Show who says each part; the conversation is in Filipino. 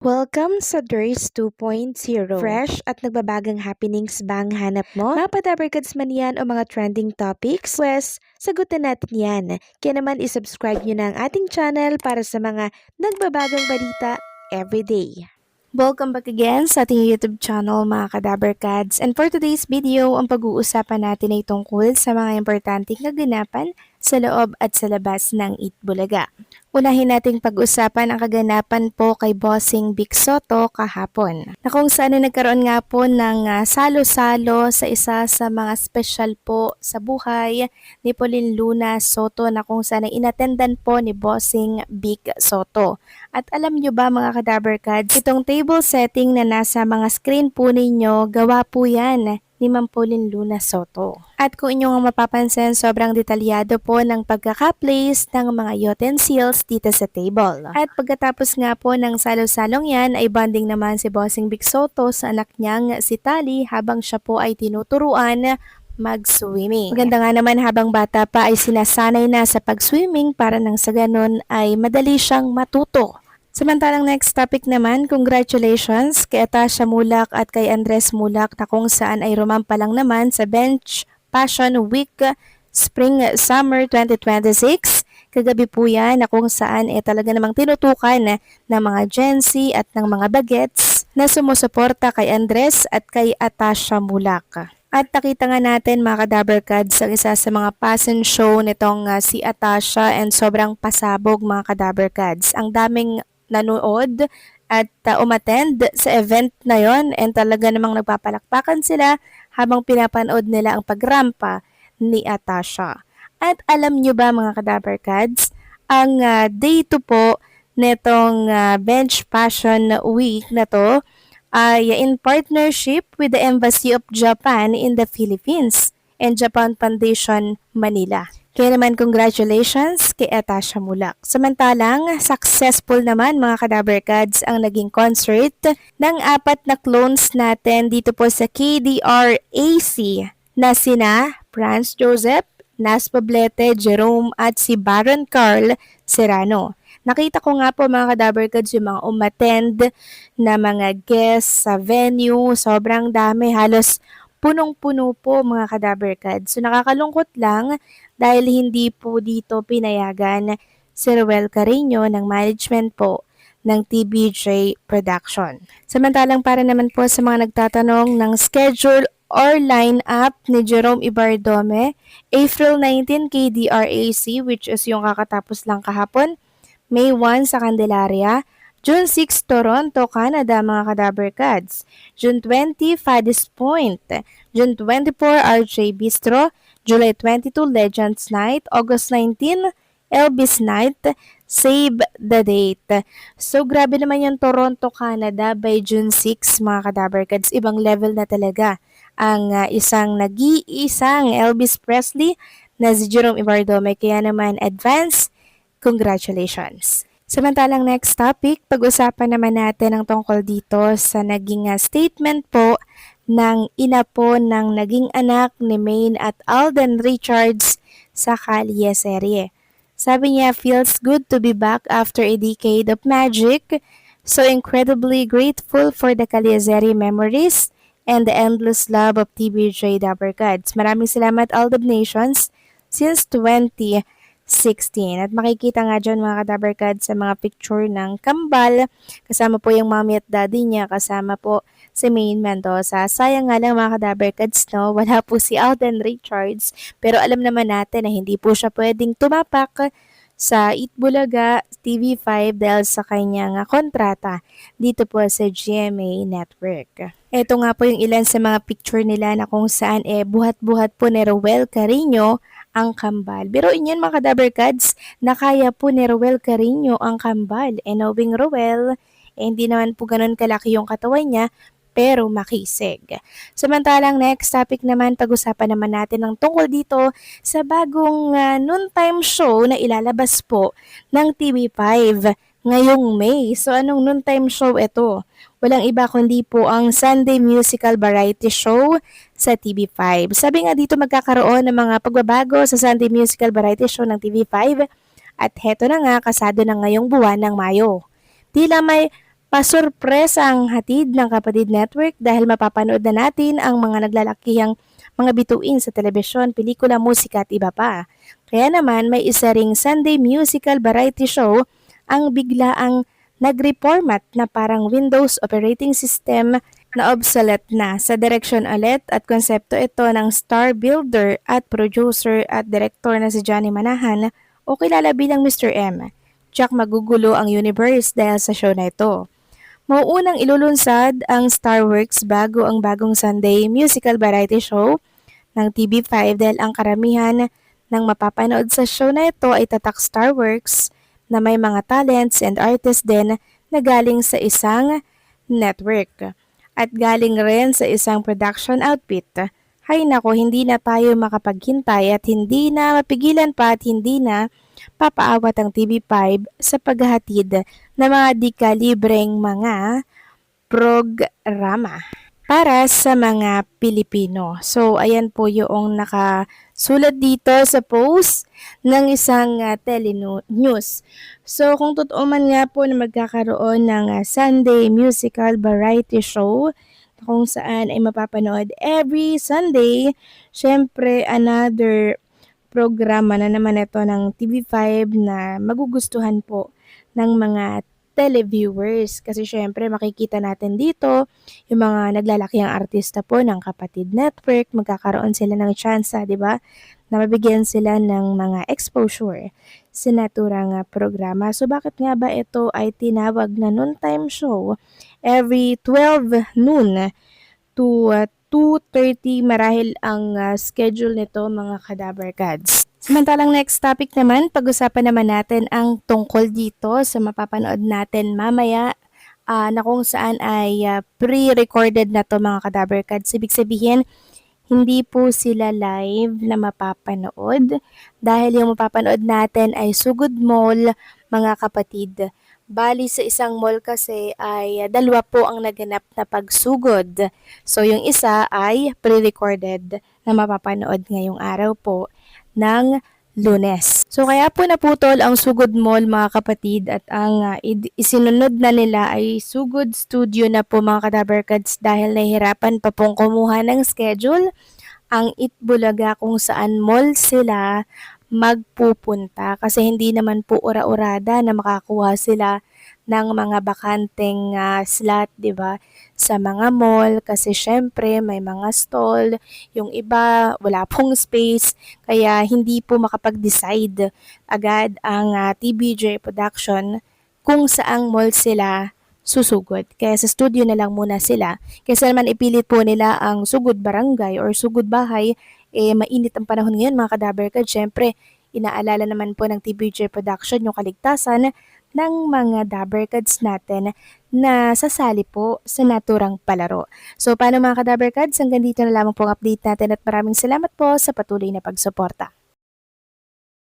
Speaker 1: Welcome sa Durs 2.0. Fresh at nagbabagang happenings ba ang hanap mo? Mga padabarkads man yan o mga trending topics? Pwes, sagutin natin yan. Kaya naman isubscribe nyo na ang ating channel para sa mga nagbabagang balita everyday. Welcome back again sa ating YouTube channel mga kadabarkads. And for today's video, ang pag-uusapan natin ay tungkol sa mga importanteng kaganapan sa loob at sa labas ng Itbulaga. Unahin nating pag-usapan ang kaganapan po kay Bossing Vic Soto kahapon, na kung saan nagkaroon nga po ng salo-salo sa isa sa mga special po sa buhay ni Pauline Luna Soto na kung saan inattendan po ni Bossing Vic Soto. At alam nyo ba mga kadabarkads, itong table setting na nasa mga screen po ninyo, gawa po yan ni Ma'am Pauline Luna Soto. At kung inyong mapapansin, sobrang detalyado po ng pagkaka-place ng mga utensils dito sa table. At pagkatapos nga po ng salo-salong yan, ay bonding naman si Bossing Vic Soto sa anak niyang si Tali habang siya po ay tinuturuan mag-swimming. Maganda nga naman habang bata pa ay sinasanay na sa pag-swimming para nang sa ganun ay madali siyang matuto. Samantalang next topic naman, congratulations kay Atasha Mulak at kay Andres Mulak na kung saan ay rumampa lang naman sa Bench Passion Week Spring Summer 2026. Kagabi po yan na kung saan talaga namang tinutukan ng mga Gen Z at ng mga bagets na sumusuporta kay Andres at kay Atasha Mulak. At nakita nga natin mga kadabarkads ang isa sa mga passion show nitong si Atasha and sobrang pasabog mga kadabarkads. Ang daming nanood at umattend sa event na yon and talaga namang nagpapalakpakan sila habang pinapanood nila ang pagrampa ni Atasha. At alam nyo ba mga kadabarkads, ang day 2 po netong Bench Passion Week na to ay in partnership with the Embassy of Japan in the Philippines and Japan Foundation Manila. Kaya naman congratulations kay Atasha Mulak. Samantalang, successful naman mga kadabarkads ang naging concert ng 4 na clones natin dito po sa KDRAC na sina Franz Joseph, Nas Poblete, Jerome at si Baron Carl Serrano. Nakita ko nga po mga kadabarkads yung mga umattend na mga guests sa venue. Sobrang dami, halos punong-puno po mga kadabarkads. So nakakalungkot lang dahil hindi po dito pinayagan si Ruel Carreño ng management po ng TBJ Production. Samantalang para naman po sa mga nagtatanong ng schedule or line-up ni Jerome Ibardome, April 19 KDRAC which is yung kakatapos lang kahapon, May 1 sa Candelaria, June 6 Toronto, Canada mga kadabarkads, June 20 Fadis Point, June 24 RJ Bistro, July 22 Legends Night, August 19 Elvis Night, save the date. So grabe naman yung Toronto, Canada by June 6 mga kadabarkads, ibang level na talaga ang isang nag-iisang Elvis Presley na si Jerome Ibardome, kaya naman advance congratulations. Samantalang next topic, pag-usapan naman natin ang tungkol dito sa naging statement po ng ina po ng naging anak ni Maine at Alden Richards sa Kalye serye. Sabi niya, feels good to be back after a decade of magic. So incredibly grateful for the Kalye memories and the endless love of TBJ Dabarkads. Maraming salamat Aldab Nations since 2016. At makikita nga dyan mga kadabarkads sa mga picture ng kambal. Kasama po yung mommy at daddy niya. Kasama po si Maine Mendoza. Sayang nga lang mga kadabarkads, no? Wala po si Alden Richards. Pero alam naman natin na hindi po siya pwedeng tumapak sa Itbulaga TV5 dahil sa kanyang kontrata dito po sa GMA Network. Ito nga po yung ilan sa mga picture nila na kung saan buhat-buhat po ni Ruel Carreño ang kambal. Pero inyan mga kadabarkads, na kaya po ni Ruel Carreño ang kambal. And knowing Ruel, hindi naman po ganun kalaki yung katawan niya, pero makisig. Samantalang next topic naman, pag-usapan naman natin ang tungkol dito sa bagong noontime show na ilalabas po ng TV5 ngayong May. So anong noontime show ito? Walang iba kundi po ang Sunday Musical Variety Show sa TV5. Sabi nga dito magkakaroon ng mga pagbabago sa Sunday Musical Variety Show ng TV5 at heto na nga kasado na ngayong buwan ng Mayo. Tila may Pasurpresa ang hatid ng Kapatid Network dahil mapapanood na natin ang mga naglalakihang mga bituin sa telebisyon, pelikula, musika at iba pa. Kaya naman may isa ring Sunday musical variety show ang biglaang nag-reformat na parang Windows operating system na obsolete na. Sa direksyon ulit at konsepto ito ng star builder at producer at director na si Johnny Manahan o kilala bilang Mr. M. Jack magugulo ang universe dahil sa show na ito. Mauunang ilulunsad ang Starworks bago ang bagong Sunday musical variety show ng TV5 dahil ang karamihan ng mapapanood sa show na ito ay tatak Starworks na may mga talents and artists din na galing sa isang network at galing rin sa isang production outfit. Hay nako, hindi na tayo makapaghintay at hindi na mapigilan pa at hindi na papaawat ang TV5 sa paghahatid ng mga di-kalibreng mga programa para sa mga Pilipino. So, ayan po yung nakasulat dito sa post ng isang telenews. So, kung totoo man nga po na magkakaroon ng Sunday musical variety show kung saan ay mapapanood every Sunday, syempre another programa na naman ito ng TV5 na magugustuhan po ng mga televiewers kasi syempre makikita natin dito yung mga naglalakihang artista po ng Kapatid Network, magkakaroon sila ng chance, 'di ba? Na mabigyan sila ng mga exposure sa naturang programa. So bakit nga ba ito ay tinawag na noontime show? Every 12 noon to 2:30 marahil ang schedule nito mga Kadaver Gods. Samantalang next topic naman, pag-usapan naman natin ang tungkol dito sa mapapanood natin mamaya na kung saan ay pre-recorded na to mga Kadaver Gods. Ibig sabihin, hindi po sila live na mapapanood dahil yung mapapanood natin ay Sugod Mall mga kapatid. Bali sa isang mall kasi ay dalawa po ang naganap na pagsugod. So yung isa ay pre-recorded na mapapanood ngayong araw po ng Lunes. So kaya po naputol ang Sugod Mall mga kapatid at ang isinunod na nila ay Sugod Studio na po mga Kadaberkads dahil nahihirapan pa pong kumuha ng schedule ang Itbulaga kung saan mall sila magpupunta kasi hindi naman po ura-urada na makakuha sila ng mga bakanteng slot, 'di ba? Sa mga mall kasi syempre may mga stall, yung iba wala pong space kaya hindi po makapag-decide agad ang TBJ Production kung saang mall sila susugod. Kaya sa studio na lang muna sila. Kaysa naman ipilit po nila ang Sugod Barangay or Sugod Bahay, mainit ang panahon ngayon mga Kadaberkad. Syempre, inaalala naman po ng TBJ Production yung kaligtasan ng mga Daberkads natin na sasali po sa naturang palaro. So paano mga Kadaberkads, hanggang dito na lamang pong update natin at maraming salamat po sa patuloy na pagsuporta.